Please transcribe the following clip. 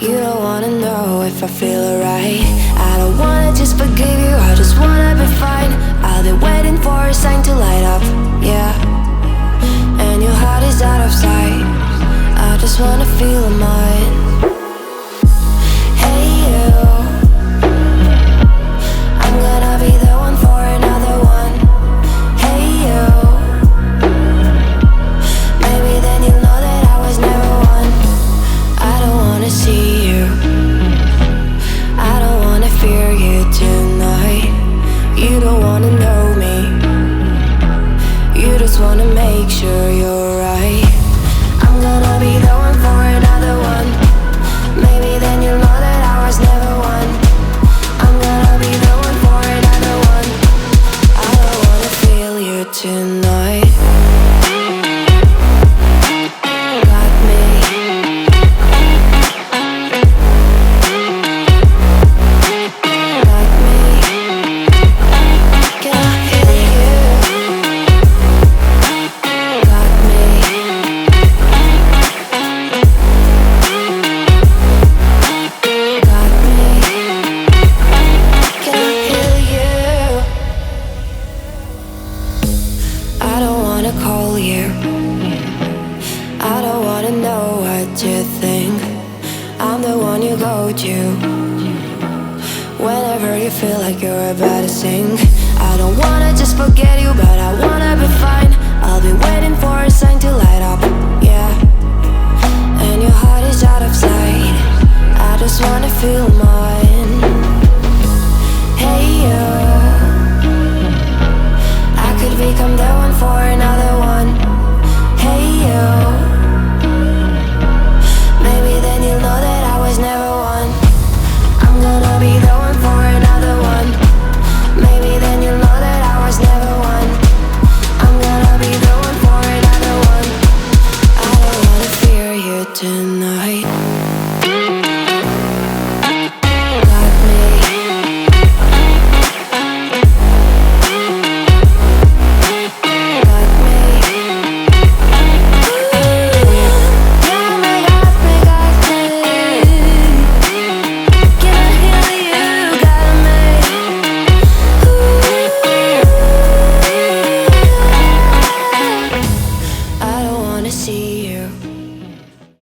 You don't wanna know if I feel alright. I don't wanna just forgive you, I just wanna be fine. I've been waiting for a sign to light up, yeah. And your heart is out of sight. I just wanna feel mine. Hey you, I'm gonna be the one for another one. Hey you, maybe then you'll know that I was never one. I don't wanna see you, I don't wanna fear you tonight. You don't wanna know me, you just wanna make sure you're right. I'm gonna be the one for another one. Maybe then you'll know that I was never one. I'm gonna be the one for another one. I don't wanna feel you tonight. Got me. Got me. Can I hear you? Got me. Got me. Can I hear you? I don't wanna call you, I don't wanna know what you think. I'm the one you go to whenever you feel like you're about to sink. I don't wanna just forget you, but I wanna be fine. I'll be waiting for a sign to light up, yeah. And your heart is out of sight. I just wanna feel mine. Hey you, I could become the one for another one. Hey you, maybe then you'll know that I was never one. I'm gonna be the one for another one. Maybe then you'll know that I was never one. I'm gonna be the one for another one. I don't wanna fear you tonight.